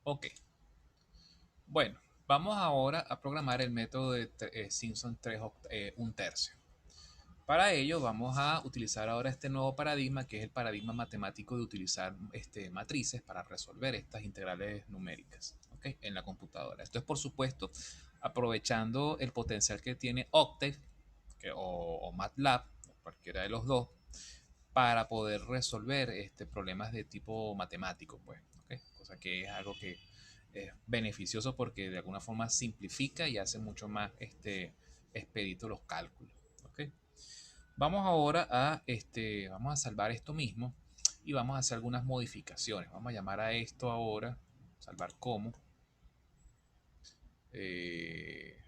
Ok, bueno, vamos ahora a programar el método de Simpson 3 un tercio. Para ello vamos a utilizar ahora este nuevo paradigma, que es el paradigma matemático de utilizar matrices para resolver estas integrales numéricas, ¿okay?, en la computadora. Esto es, por supuesto, aprovechando el potencial que tiene Octave o MATLAB, cualquiera de los dos, para poder resolver problemas de tipo matemático, pues, ¿okay? Cosa que es algo que es beneficioso porque de alguna forma simplifica y hace mucho más expedito los cálculos, ¿okay? Vamos ahora vamos a salvar esto mismo y vamos a hacer algunas modificaciones. Vamos a llamar a esto ahora, salvar como eh,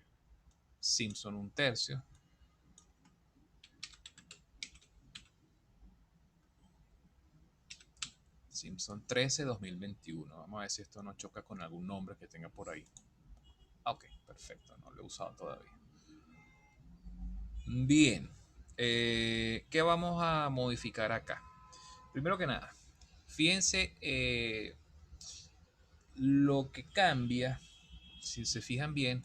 Simpson un tercio. Simpson 13 2021. Vamos a ver si esto no choca con algún nombre que tenga por ahí. Ok, perfecto, no lo he usado todavía. Bien, ¿qué vamos a modificar acá? Primero que nada, fíjense lo que cambia, si se fijan bien,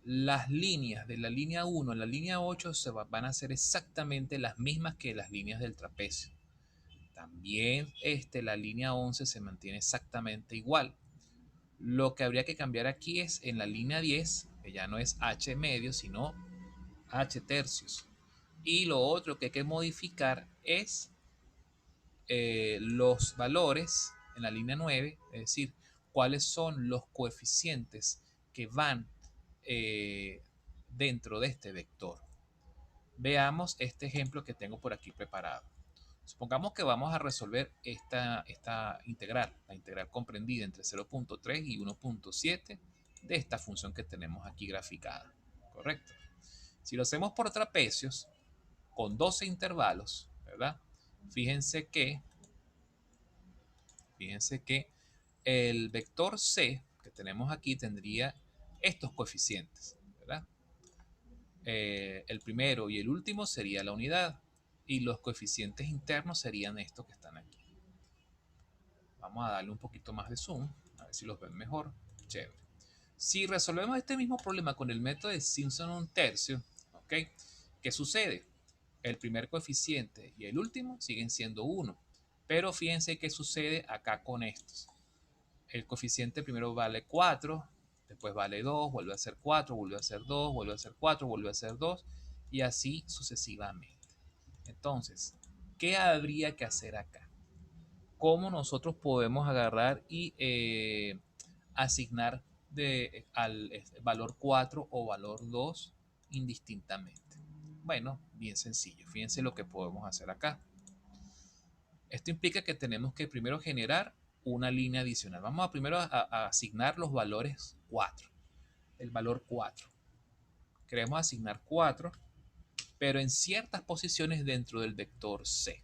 las líneas de la línea 1 a la línea 8 van a ser exactamente las mismas que las líneas del trapecio. También la línea 11 se mantiene exactamente igual. Lo que habría que cambiar aquí es en la línea 10, que ya no es h medio, sino h tercios. Y lo otro que hay que modificar es los valores en la línea 9, es decir, cuáles son los coeficientes que van dentro de este vector. Veamos este ejemplo que tengo por aquí preparado. Supongamos que vamos a resolver esta integral, la integral comprendida entre 0.3 y 1.7 de esta función que tenemos aquí graficada. ¿Correcto? Si lo hacemos por trapecios, con 12 intervalos, ¿verdad? Fíjense que el vector C que tenemos aquí tendría estos coeficientes, ¿verdad? El primero y el último sería la unidad y los coeficientes internos serían estos que están aquí. Vamos a darle un poquito más de zoom, a ver si los ven mejor. Chévere. Si resolvemos este mismo problema con el método de Simpson un tercio, ¿ok? ¿Qué sucede? El primer coeficiente y el último siguen siendo 1. Pero fíjense qué sucede acá con estos. El coeficiente primero vale 4, después vale 2, vuelve a ser 4, vuelve a ser 2, vuelve a ser 4, vuelve a ser 2 y así sucesivamente. Entonces, ¿qué habría que hacer acá? ¿Cómo nosotros podemos agarrar y asignar al valor 4 o valor 2 indistintamente? Bueno, bien sencillo. Fíjense lo que podemos hacer acá. Esto implica que tenemos que primero generar una línea adicional. Vamos a primero a asignar los valores 4. El valor 4. Queremos asignar 4, pero en ciertas posiciones dentro del vector C.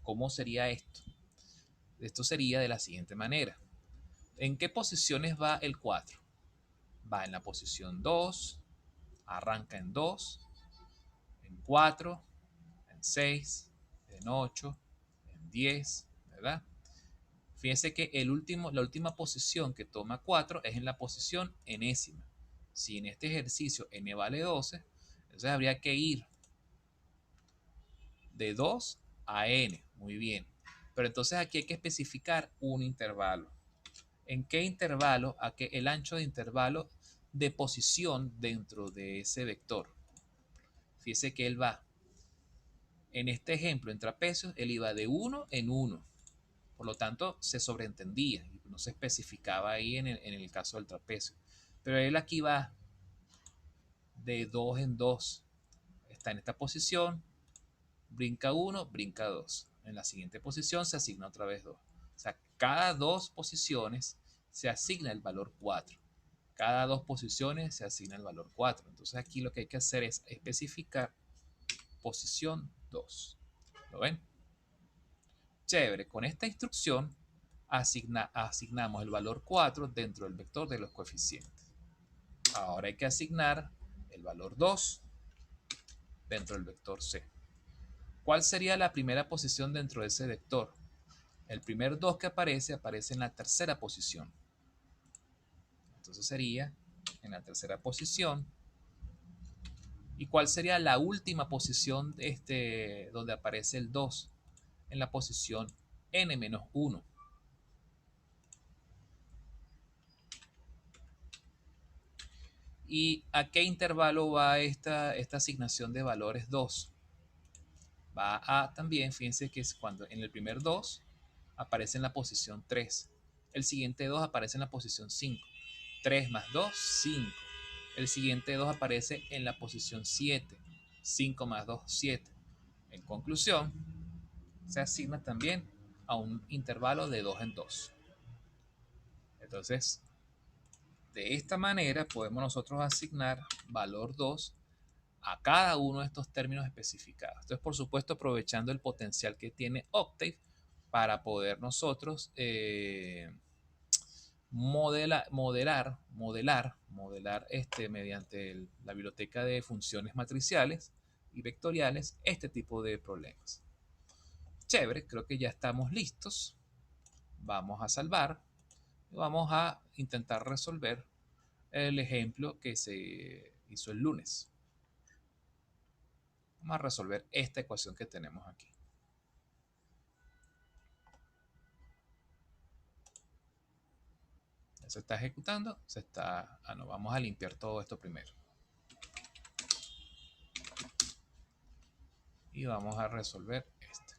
¿Cómo sería esto? Esto sería de la siguiente manera. ¿En qué posiciones va el 4? Va en la posición 2, arranca en 2, en 4, en 6, en 8, en 10, ¿verdad? Fíjense que la última posición que toma 4 es en la posición enésima. Si en este ejercicio n vale 12, entonces habría que ir de 2 a n. Muy bien. Pero entonces aquí hay que especificar un intervalo. ¿En qué intervalo? El ancho de intervalo de posición dentro de ese vector. Fíjese que él va, en este ejemplo, en trapecios, él iba de 1 en 1. Por lo tanto, se sobreentendía y no se especificaba ahí en el caso del trapecio. Pero él aquí va de 2 en 2. Está en esta posición, brinca 1, brinca 2. En la siguiente posición se asigna otra vez 2. O sea, cada dos posiciones se asigna el valor 4. Cada dos posiciones se asigna el valor 4. Entonces aquí lo que hay que hacer es especificar posición 2. ¿Lo ven? Chévere, con esta instrucción asignamos el valor 4 dentro del vector de los coeficientes. Ahora hay que asignar el valor 2 dentro del vector C. ¿Cuál sería la primera posición dentro de ese vector? El primer 2 que aparece en la tercera posición. Entonces sería en la tercera posición. ¿Y cuál sería la última posición donde aparece el 2? En la posición n-1. ¿Y a qué intervalo va esta asignación de valores 2? Va a también, fíjense que es cuando en el primer 2 aparece en la posición 3. El siguiente 2 aparece en la posición 5. 3 más 2, 5. El siguiente 2 aparece en la posición 7. 5 más 2, 7. En conclusión, se asigna también a un intervalo de 2 en 2. Entonces, de esta manera podemos nosotros asignar valor 2 a cada uno de estos términos especificados. Entonces, por supuesto, aprovechando el potencial que tiene Octave para poder nosotros modelar mediante la biblioteca de funciones matriciales y vectoriales este tipo de problemas. Chévere, creo que ya estamos listos. Vamos a salvar y vamos a intentar resolver el ejemplo que se hizo el lunes. Vamos a resolver esta ecuación que tenemos aquí. Ya se está ejecutando, no, vamos a limpiar todo esto primero. Y vamos a resolver este.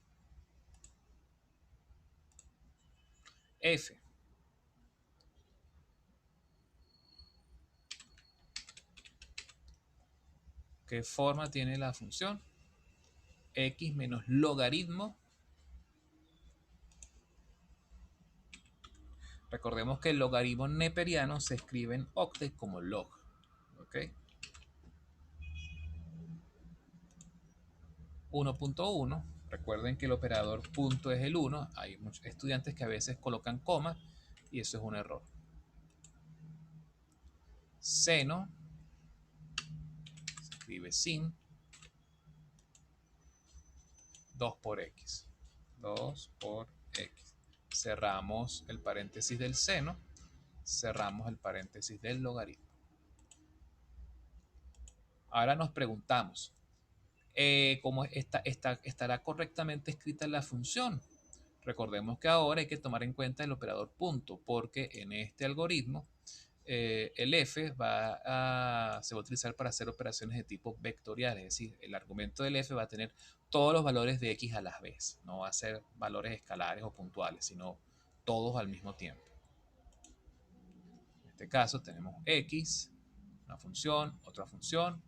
F. ¿Qué forma tiene la función? X menos logaritmo. Recordemos que el logaritmo neperiano se escribe en octet como log. ¿Ok? 1.1. Recuerden que el operador punto es el 1. Hay muchos estudiantes que a veces colocan coma y eso es un error. Seno se escribe sin 2 por x. 2 por x. Cerramos el paréntesis del seno. Cerramos el paréntesis del logaritmo. Ahora nos preguntamos, ¿cómo estará correctamente escrita la función? Recordemos que ahora hay que tomar en cuenta el operador punto, porque en este algoritmo el f se va a utilizar para hacer operaciones de tipo vectorial, es decir, el argumento del f va a tener todos los valores de x a la vez, no va a ser valores escalares o puntuales, sino todos al mismo tiempo. En este caso tenemos x, una función, otra función,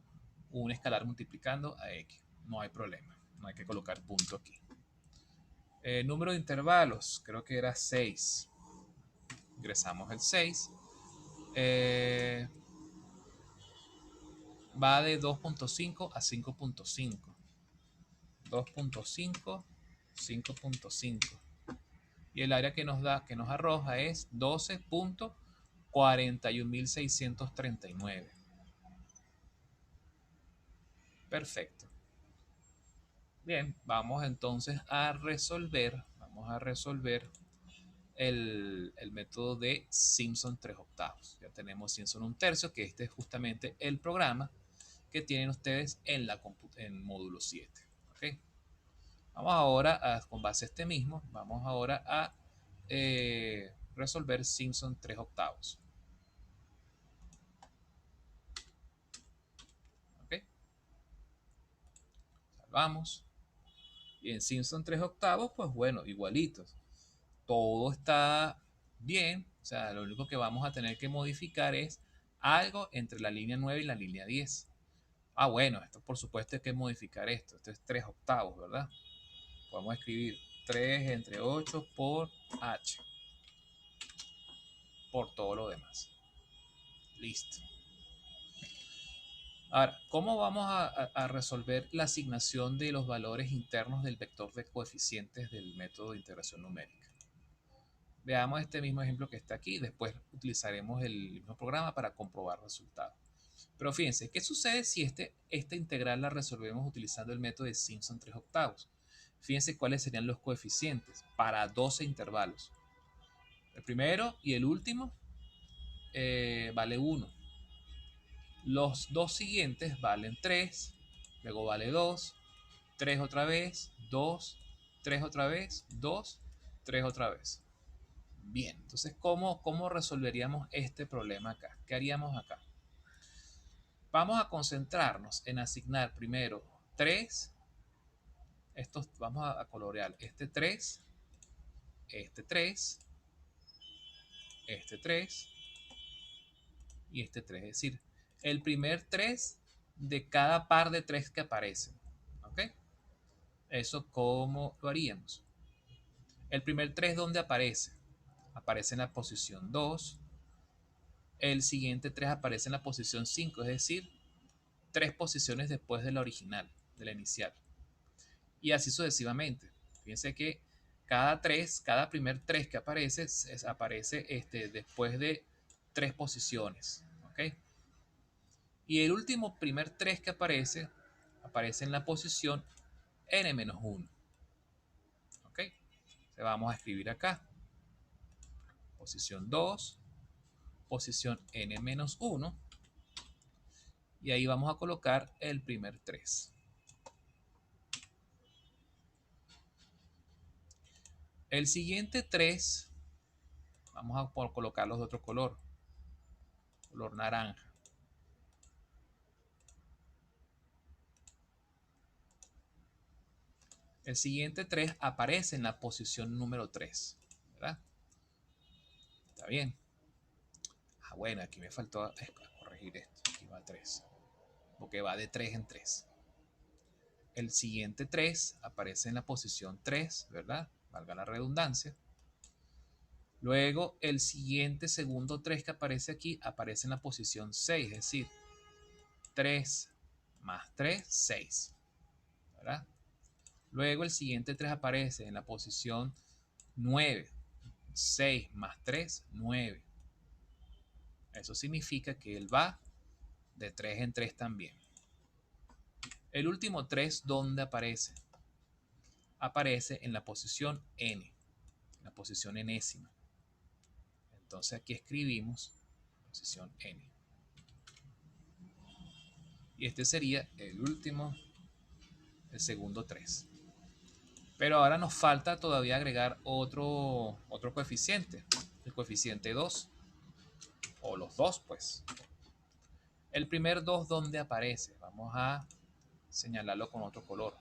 un escalar multiplicando a x. No hay problema, no hay que colocar punto aquí. Número de intervalos, creo que era 6. Ingresamos el 6. Va de 2.5 a 5.5. 2.5, 5.5. Y el área que nos arroja es 12.41639. Perfecto. Bien, vamos entonces a resolver. El método de Simpson 3/8. Ya tenemos Simpson 1/3, que este es justamente el programa que tienen ustedes en módulo 7. ¿Okay? Vamos ahora, con base a este mismo, vamos ahora a resolver Simpson 3/8. ¿Okay? Salvamos. Y en Simpson 3/8, pues bueno, igualitos. Todo está bien. O sea, lo único que vamos a tener que modificar es algo entre la línea 9 y la línea 10. Ah, bueno, esto por supuesto hay que modificar esto. Esto es 3/8, ¿verdad? Podemos escribir 3 entre 8 por h. Por todo lo demás. Listo. Ahora, ¿cómo vamos a resolver la asignación de los valores internos del vector de coeficientes del método de integración numérica? Veamos este mismo ejemplo que está aquí. Después utilizaremos el mismo programa para comprobar resultados. Pero fíjense, ¿qué sucede si esta integral la resolvemos utilizando el método de Simpson 3/8? Fíjense cuáles serían los coeficientes para 12 intervalos. El primero y el último vale 1. Los dos siguientes valen 3, luego vale 2, 3 otra vez, 2, 3 otra vez, 2, 3 otra vez. Bien, entonces, ¿cómo resolveríamos este problema acá? ¿Qué haríamos acá? Vamos a concentrarnos en asignar primero 3. Estos vamos a colorear este 3, este 3, este 3 y este 3. Es decir, el primer 3 de cada par de 3 que aparecen. ¿Ok? ¿Eso cómo lo haríamos? El primer 3, ¿dónde aparece? Aparece en la posición 2. El siguiente 3 aparece en la posición 5, es decir, 3 posiciones después de la original, de la inicial. Y así sucesivamente. Fíjense que cada primer 3 que aparece, aparece después de 3 posiciones. ¿Ok? Y el último primer 3 que aparece en la posición n-1. ¿Ok? Entonces vamos a escribir acá. Posición 2, posición n-1. Y ahí vamos a colocar el primer 3. El siguiente 3, vamos a colocarlos de otro color naranja. El siguiente 3 aparece en la posición número 3, ¿verdad? Está bien. Bueno, aquí me faltó corregir esto. Aquí va 3, porque va de 3 en 3. El siguiente 3 aparece en la posición 3, ¿verdad? Valga la redundancia. Luego, el siguiente segundo 3 que aparece aquí aparece en la posición 6, es decir, 3 más 3, 6, ¿verdad? Luego, el siguiente 3 aparece en la posición 9, 6 más 3, 9. Eso significa que él va de 3 en 3 también. El último 3, ¿dónde aparece? Aparece en la posición n, en la posición enésima. Entonces aquí escribimos posición n. Y este sería el último, el segundo 3. Pero ahora nos falta todavía agregar otro coeficiente, el coeficiente 2, o los 2 pues. El primer 2, ¿dónde aparece? Vamos a señalarlo con otro color.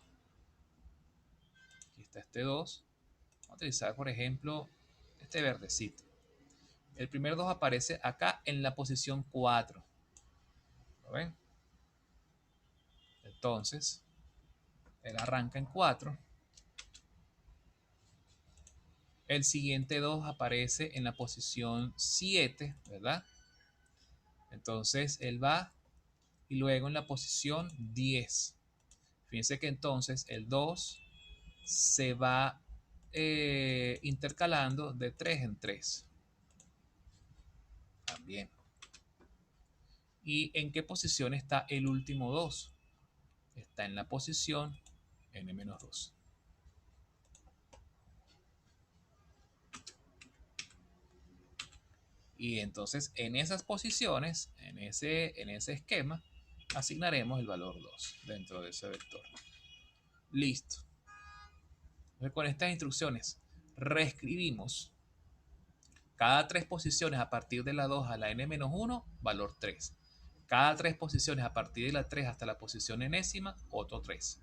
Aquí está este 2. Vamos a utilizar, por ejemplo, este verdecito. El primer 2 aparece acá en la posición 4. ¿Lo ven? Entonces, él arranca en 4. El siguiente 2 aparece en la posición 7, ¿verdad? Entonces, él va y luego en la posición 10. Fíjense que entonces el 2 se va intercalando de 3 en 3. También. ¿Y en qué posición está el último 2? Está en la posición n-2. Y entonces en esas posiciones, en ese esquema, asignaremos el valor 2 dentro de ese vector. Listo. Entonces, con estas instrucciones reescribimos cada 3 posiciones a partir de la 2 a la n-1, valor 3. Cada 3 posiciones a partir de la 3 hasta la posición enésima, otro 3.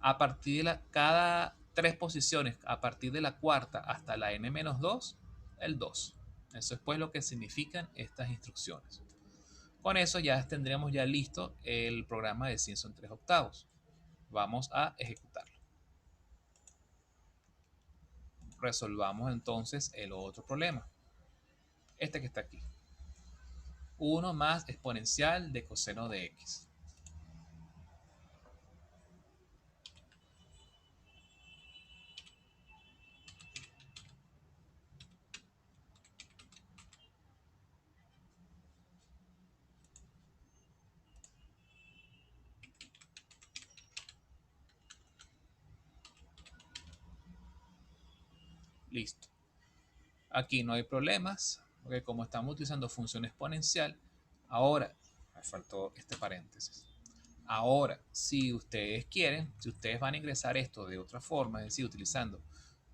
A partir de cada 3 posiciones a partir de la cuarta hasta la n-2, el 2. Eso es pues lo que significan estas instrucciones. Con eso ya tendríamos ya listo el programa de Simpson 3/8. Vamos a ejecutarlo. Resolvamos entonces el otro problema. Este que está aquí. 1 más exponencial de coseno de x. Listo. Aquí no hay problemas, porque como estamos utilizando función exponencial, ahora, me faltó este paréntesis. Ahora, si ustedes quieren, si ustedes van a ingresar esto de otra forma, es decir, utilizando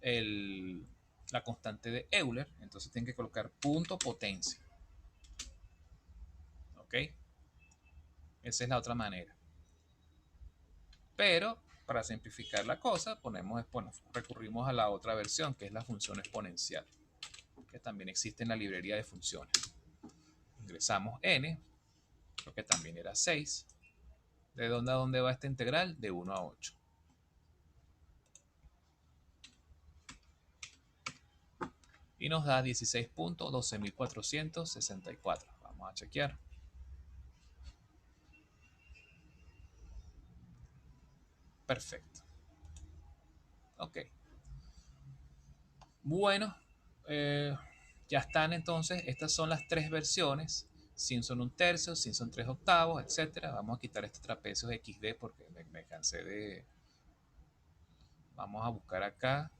la constante de Euler, entonces tienen que colocar punto potencia. ¿Ok? Esa es la otra manera. Pero, para simplificar la cosa, recurrimos a la otra versión, que es la función exponencial, que también existe en la librería de funciones. Ingresamos n, creo que también era 6. ¿De dónde a dónde va esta integral? De 1 a 8. Y nos da 16.12.464. Vamos a chequear. Perfecto. Ok. Bueno, ya están entonces. Estas son las tres versiones. Simpson 1/3, Simpson 3/8, etc. Vamos a quitar este trapecio de XD porque me cansé de... Vamos a buscar acá.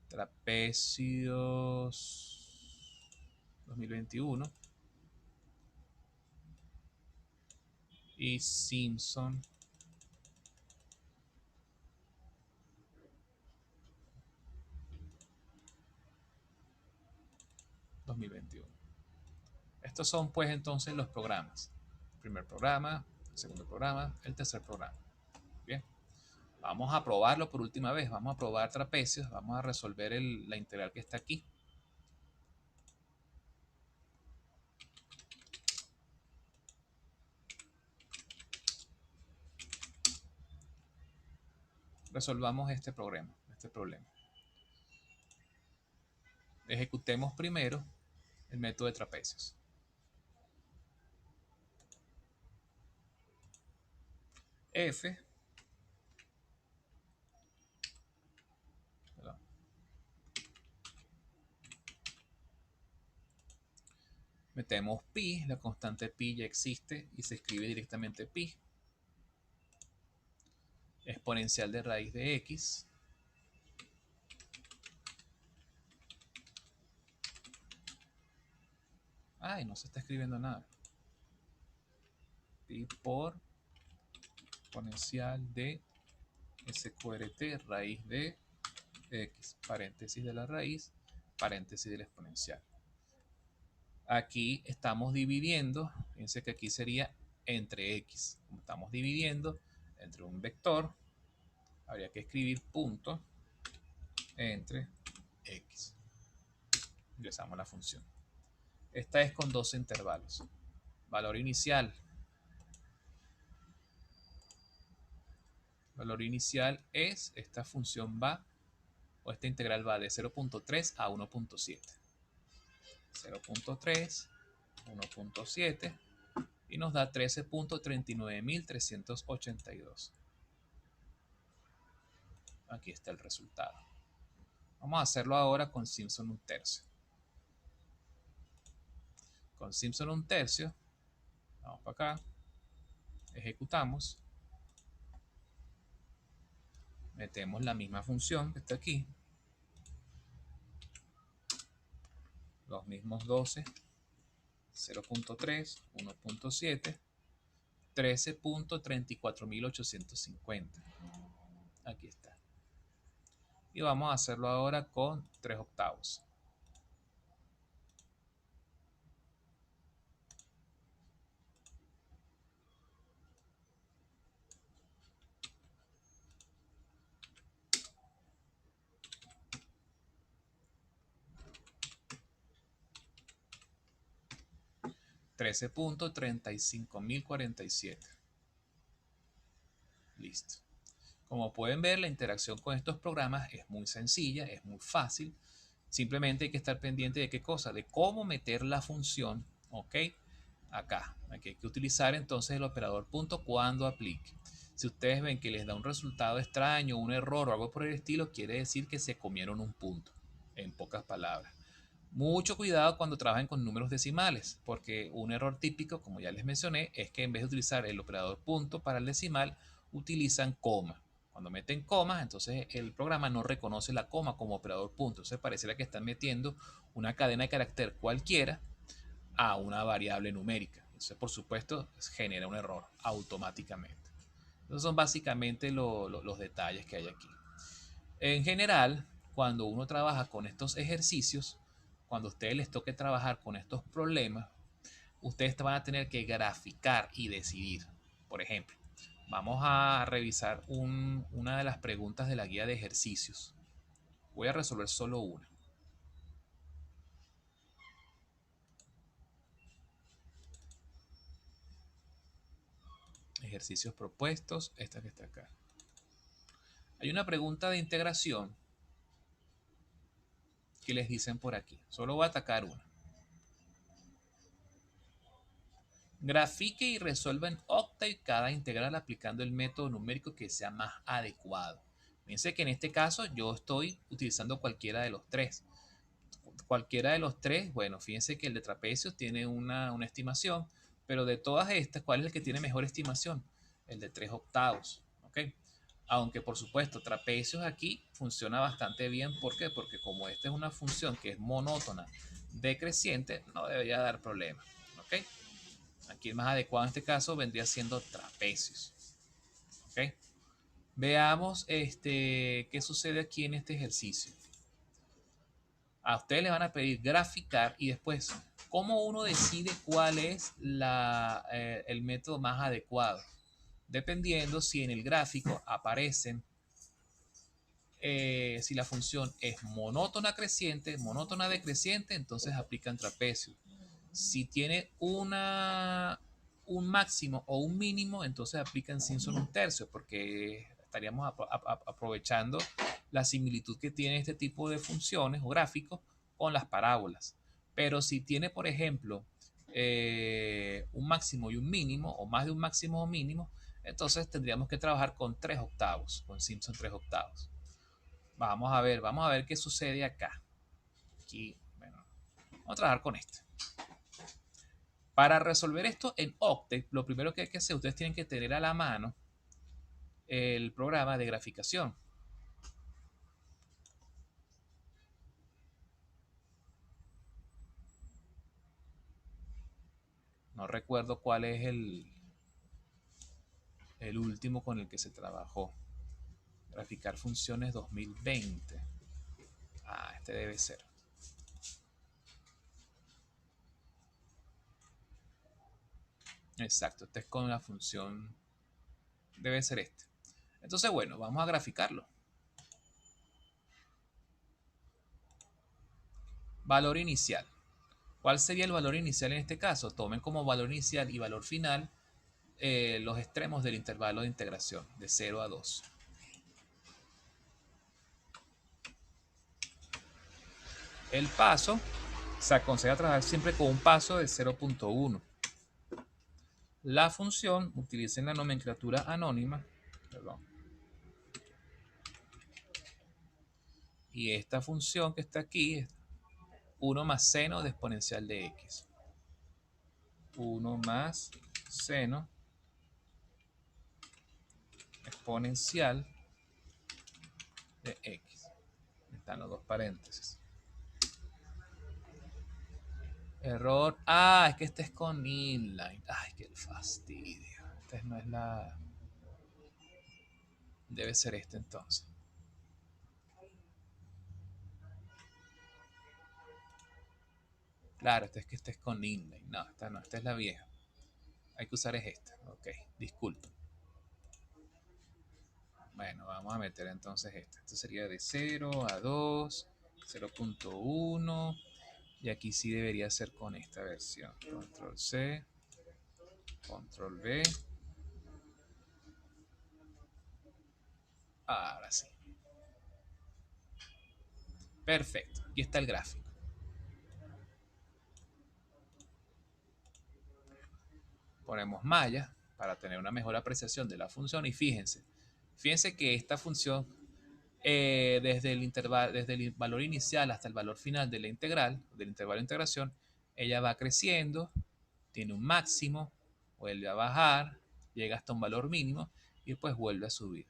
Trapecios 2021. Y Simpson 2021. Estos son pues entonces los programas. El primer programa, el segundo programa, el tercer programa. Bien. Vamos a probarlo por última vez. Vamos a probar trapecios. Vamos a resolver la integral que está aquí. Resolvamos este problema. Ejecutemos primero el método de trapecios. F metemos pi, la constante pi ya existe y se escribe directamente pi. Exponencial de raíz de x. Ay, no se está escribiendo nada. Pi por exponencial de SQRT raíz de x, paréntesis de la raíz, paréntesis del exponencial. Aquí estamos dividiendo, fíjense que aquí sería entre x. Como estamos dividiendo entre un vector, habría que escribir punto entre x. Ingresamos la función. Esta es con 12 intervalos. Valor inicial. Valor inicial es, esta función va, o esta integral va de 0.3 a 1.7. 0.3, 1.7 y nos da 13.39.382. Aquí está el resultado. Vamos a hacerlo ahora con Simpson 1/3. Con Simpson 1/3, vamos para acá, ejecutamos, metemos la misma función que está aquí, los mismos 12, 0.3, 1.7, 13.34.850. Aquí está. Y vamos a hacerlo ahora con 3/8. 13.35.047. Listo. Como pueden ver, la interacción con estos programas es muy sencilla, es muy fácil. Simplemente hay que estar pendiente de qué cosa, de cómo meter la función, ¿ok? Acá. Aquí hay que utilizar entonces el operador punto cuando aplique. Si ustedes ven que les da un resultado extraño, un error o algo por el estilo, quiere decir que se comieron un punto, en pocas palabras. Mucho cuidado cuando trabajen con números decimales, porque un error típico, como ya les mencioné, es que en vez de utilizar el operador punto para el decimal, utilizan coma. Cuando meten comas, entonces el programa no reconoce la coma como operador punto. Entonces pareciera que están metiendo una cadena de carácter cualquiera a una variable numérica. Entonces, por supuesto, genera un error automáticamente. Esos son básicamente los detalles que hay aquí. En general, cuando uno trabaja con estos ejercicios, cuando a ustedes les toque trabajar con estos problemas, ustedes van a tener que graficar y decidir. Por ejemplo, vamos a revisar una de las preguntas de la guía de ejercicios. Voy a resolver solo una. Ejercicios propuestos, esta que está acá. Hay una pregunta de integración que les dicen por aquí. Solo voy a atacar una. Grafique y resuelva en Octave cada integral aplicando el método numérico que sea más adecuado. Fíjense que en este caso yo estoy utilizando cualquiera de los tres. Cualquiera de los tres, bueno, fíjense que el de trapecio tiene una estimación, pero de todas estas, ¿cuál es el que tiene mejor estimación? El de 3 octavos, ¿ok? Aunque por supuesto trapecios aquí funciona bastante bien. ¿Por qué? Porque como esta es una función que es monótona decreciente, no debería dar problema, ¿ok? Aquí el más adecuado en este caso vendría siendo trapecios, ¿ok? Veamos qué sucede aquí en este ejercicio. A ustedes les van a pedir graficar y después cómo uno decide cuál es el método más adecuado, dependiendo si en el gráfico aparecen si la función es monótona creciente, monótona decreciente, entonces aplican trapecio. Si tiene un máximo o un mínimo, entonces aplican sin solo un tercio, porque estaríamos aprovechando la similitud que tiene este tipo de funciones o gráficos con las parábolas. Pero si tiene, por ejemplo, un máximo y un mínimo, o más de un máximo o mínimo, entonces tendríamos que trabajar con 3 octavos, con Simpson 3 octavos. Vamos a ver qué sucede acá. Aquí, bueno, vamos a trabajar con esto. Para resolver esto en Octave, lo primero que hay que hacer, ustedes tienen que tener a la mano el programa de graficación. No recuerdo cuál es el último con el que se trabajó. Graficar funciones 2020. Ah, este debe ser. Exacto, este es con la función. Debe ser este. Entonces, bueno, vamos a graficarlo. Valor inicial. ¿Cuál sería el valor inicial en este caso? Tomen como valor inicial y valor final los extremos del intervalo de integración, de 0 a 2. El paso se aconseja trabajar siempre con un paso de 0.1. La función, utilicen la nomenclatura anónima, perdón, y esta función que está aquí es 1 más seno de exponencial de x. 1 más seno exponencial de x. Están los dos paréntesis. Error. Ah, es que este es con inline. Ay, qué fastidio. Esta no es la. Debe ser este entonces. Claro, este es con inline. No, esta es la vieja. Hay que usar es esta. Ok, disculpen. Bueno, vamos a meter entonces esta. Esto sería de 0 a 2, 0.1. Y aquí sí debería ser con esta versión. Control C, Control V. Ahora sí. Perfecto. Aquí está el gráfico. Ponemos malla para tener una mejor apreciación de la función y fíjense que esta función desde el valor inicial hasta el valor final de la integral, del intervalo de integración, ella va creciendo, tiene un máximo, vuelve a bajar, llega hasta un valor mínimo y después vuelve a subir.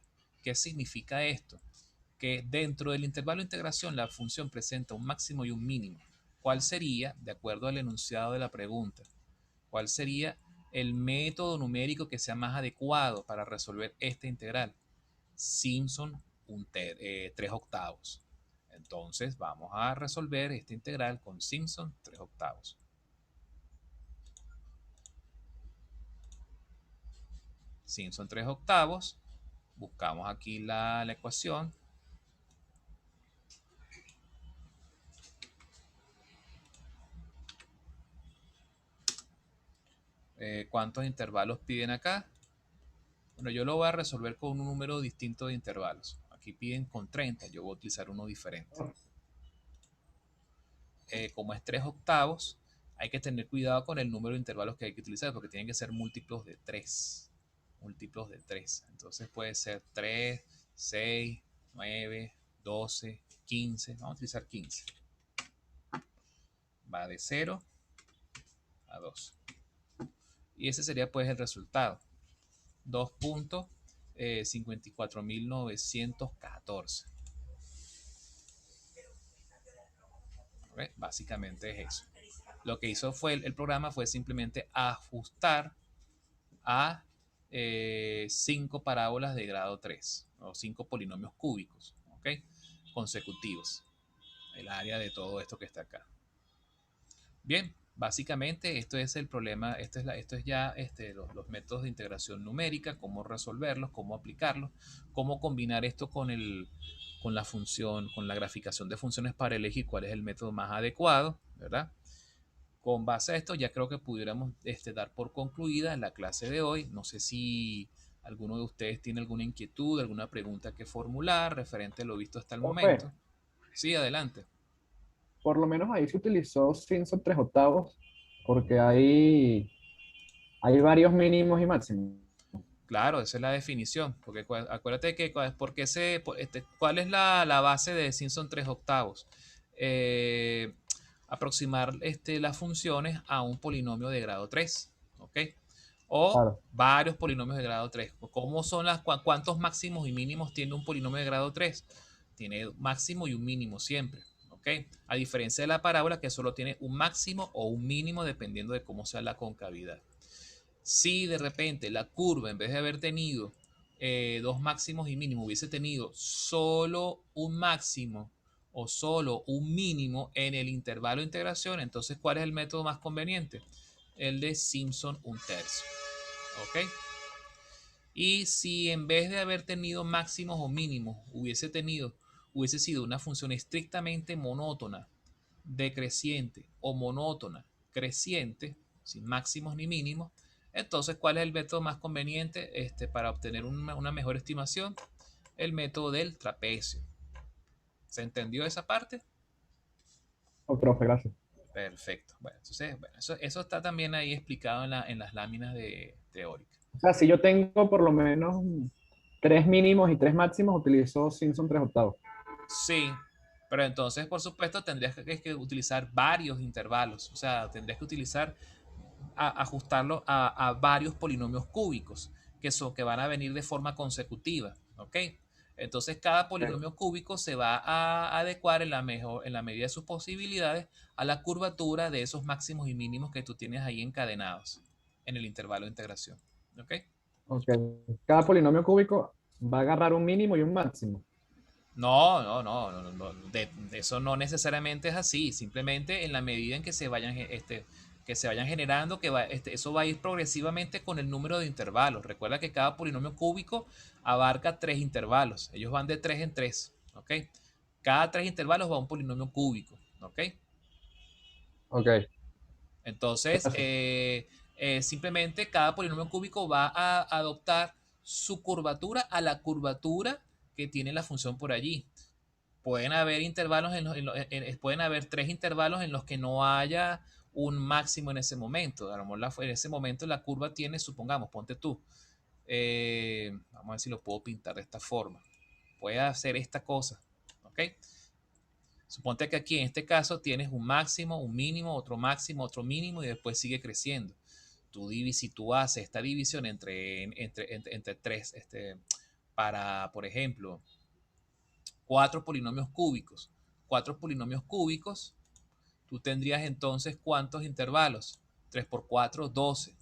¿Qué significa esto? Que dentro del intervalo de integración la función presenta un máximo y un mínimo. ¿Cuál sería, de acuerdo al enunciado de la pregunta, cuál sería el método numérico que sea más adecuado para resolver esta integral? Simpson 3 octavos. Entonces vamos a resolver esta integral con Simpson 3 octavos. Simpson 3 octavos. Buscamos aquí la ecuación. ¿Cuántos intervalos piden acá? Bueno, yo lo voy a resolver con un número distinto de intervalos. Aquí piden con 30, yo voy a utilizar uno diferente. Como es 3 octavos, hay que tener cuidado con el número de intervalos que hay que utilizar porque tienen que ser múltiplos de 3. Múltiplos de 3. Entonces puede ser 3, 6, 9, 12, 15. Vamos a utilizar 15. Va de 0 a 2. Y ese sería pues el resultado. 2.54.914. Básicamente es eso. Lo que hizo fue el programa fue simplemente ajustar a 5 parábolas de grado 3 o 5 polinomios cúbicos, ¿ok? Consecutivos. El área de todo esto que está acá. Bien, básicamente esto es el problema, esto es ya los métodos de integración numérica, cómo resolverlos, cómo aplicarlos, cómo combinar esto con la función, con la graficación de funciones para elegir cuál es el método más adecuado, ¿verdad? Con base a esto ya creo que pudiéramos dar por concluida la clase de hoy. No sé si alguno de ustedes tiene alguna inquietud, alguna pregunta que formular referente a lo visto hasta el Profe, momento. Sí, adelante. por lo menos ahí se utilizó Simpson 3 octavos, porque hay varios mínimos y máximos. Claro, esa es la definición, porque acuérdate que ¿cuál es la base de Simpson 3 octavos? Eh, aproximar las funciones a un polinomio de grado 3, ¿ok? O Claro. varios polinomios de grado 3. ¿Cómo son cuántos máximos y mínimos tiene un polinomio de grado 3? Tiene máximo y un mínimo siempre, ¿ok? A diferencia de la parábola que solo tiene un máximo o un mínimo dependiendo de cómo sea la concavidad. Si de repente la curva, en vez de haber tenido dos máximos y mínimos, hubiese tenido solo un máximo o solo un mínimo en el intervalo de integración, entonces ¿cuál es el método más conveniente? El de Simpson 1/3. ¿Ok? Y si en vez de haber tenido máximos o mínimos, hubiese sido una función estrictamente monótona, decreciente o monótona, creciente, sin máximos ni mínimos, entonces, ¿cuál es el método más conveniente para obtener una mejor estimación? El método del trapecio. ¿Se entendió esa parte? Oh, profe, gracias. Perfecto. Bueno, entonces, bueno, eso está también ahí explicado en las láminas teóricas. O sea, si yo tengo por lo menos tres mínimos y tres máximos, utilizo Simpson 3 octavos. Sí, pero entonces, por supuesto, tendrías que utilizar varios intervalos. O sea, tendrías que ajustarlo a varios polinomios cúbicos que van a venir de forma consecutiva. ¿Ok? Entonces, cada Ok. polinomio cúbico se va a adecuar en la medida de sus posibilidades a la curvatura de esos máximos y mínimos que tú tienes ahí encadenados en el intervalo de integración. ¿Ok? Ok. Cada polinomio cúbico va a agarrar un mínimo y un máximo. No. De eso no necesariamente es así. Simplemente en la medida en que se vayan generando, eso va a ir progresivamente con el número de intervalos. Recuerda que cada polinomio cúbico abarca 3 intervalos. Ellos van de 3 en 3. ¿Ok? Cada 3 intervalos va un polinomio cúbico. ¿Ok? Ok. Entonces, Gracias. simplemente cada polinomio cúbico va a adoptar su curvatura a la curvatura que tiene la función por allí. Pueden haber intervalos pueden haber 3 intervalos en los que no haya un máximo en ese momento. A lo mejor en ese momento la curva tiene, supongamos, ponte tú. Vamos a ver si lo puedo pintar de esta forma. Puede hacer esta cosa. ¿Ok? Suponte que aquí en este caso tienes un máximo, un mínimo, otro máximo, otro mínimo y después sigue creciendo. Si tú haces esta división entre tres, para, por ejemplo, 4 polinomios cúbicos, tú tendrías entonces ¿cuántos intervalos? 3 por 4, 12.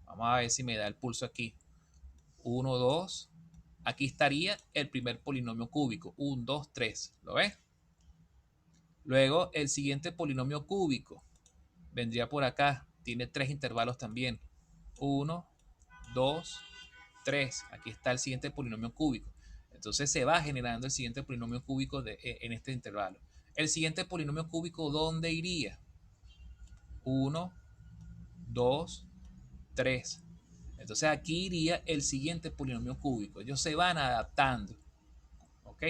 Vamos a ver si me da el pulso aquí. 1, 2. Aquí estaría el primer polinomio cúbico. 1, 2, 3. ¿Lo ves? Luego el siguiente polinomio cúbico vendría por acá. Tiene 3 intervalos también. 1, 2, 3. Aquí está el siguiente polinomio cúbico. Entonces se va generando el siguiente polinomio cúbico en este intervalo. El siguiente polinomio cúbico, ¿dónde iría? 1, 2, 3. Entonces aquí iría el siguiente polinomio cúbico. Ellos se van adaptando. ¿Ok?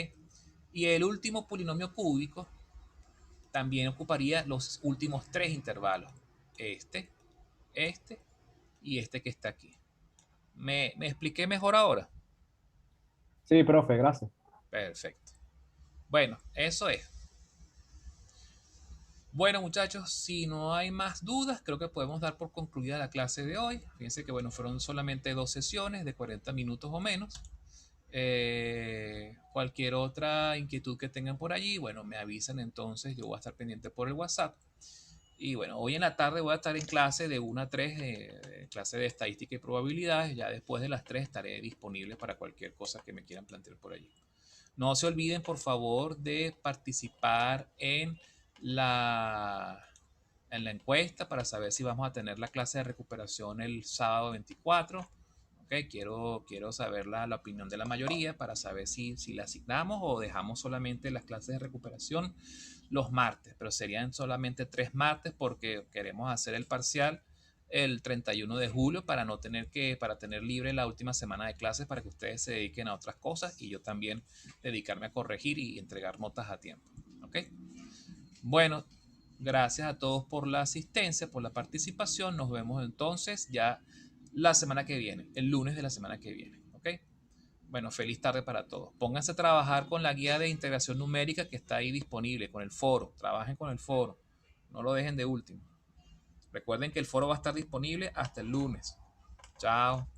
Y el último polinomio cúbico también ocuparía los últimos 3 intervalos. Este y este que está aquí. ¿Me expliqué mejor ahora? Sí, profe, gracias. Perfecto. Bueno, eso es. Bueno, muchachos, si no hay más dudas, creo que podemos dar por concluida la clase de hoy. Fíjense que, bueno, fueron solamente 2 sesiones de 40 minutos o menos. Cualquier otra inquietud que tengan por allí, bueno, me avisan entonces, yo voy a estar pendiente por el WhatsApp. Y bueno, hoy en la tarde voy a estar en clase de 1 a 3, clase de estadística y probabilidades. Ya después de las 3 estaré disponible para cualquier cosa que me quieran plantear por allí. No se olviden, por favor, de participar la, en la encuesta para saber si vamos a tener la clase de recuperación el sábado 24. Okay, quiero saber la opinión de la mayoría para saber si la asignamos o dejamos solamente las clases de recuperación los martes, pero serían solamente 3 martes porque queremos hacer el parcial el 31 de julio para no para tener libre la última semana de clases para que ustedes se dediquen a otras cosas y yo también dedicarme a corregir y entregar notas a tiempo. ¿Ok? Bueno, gracias a todos por la asistencia, por la participación. Nos vemos entonces ya la semana que viene, el lunes de la semana que viene. ¿Ok? Bueno, feliz tarde para todos. Pónganse a trabajar con la guía de integración numérica que está ahí disponible, con el foro. Trabajen con el foro. No lo dejen de último. Recuerden que el foro va a estar disponible hasta el lunes. Chao.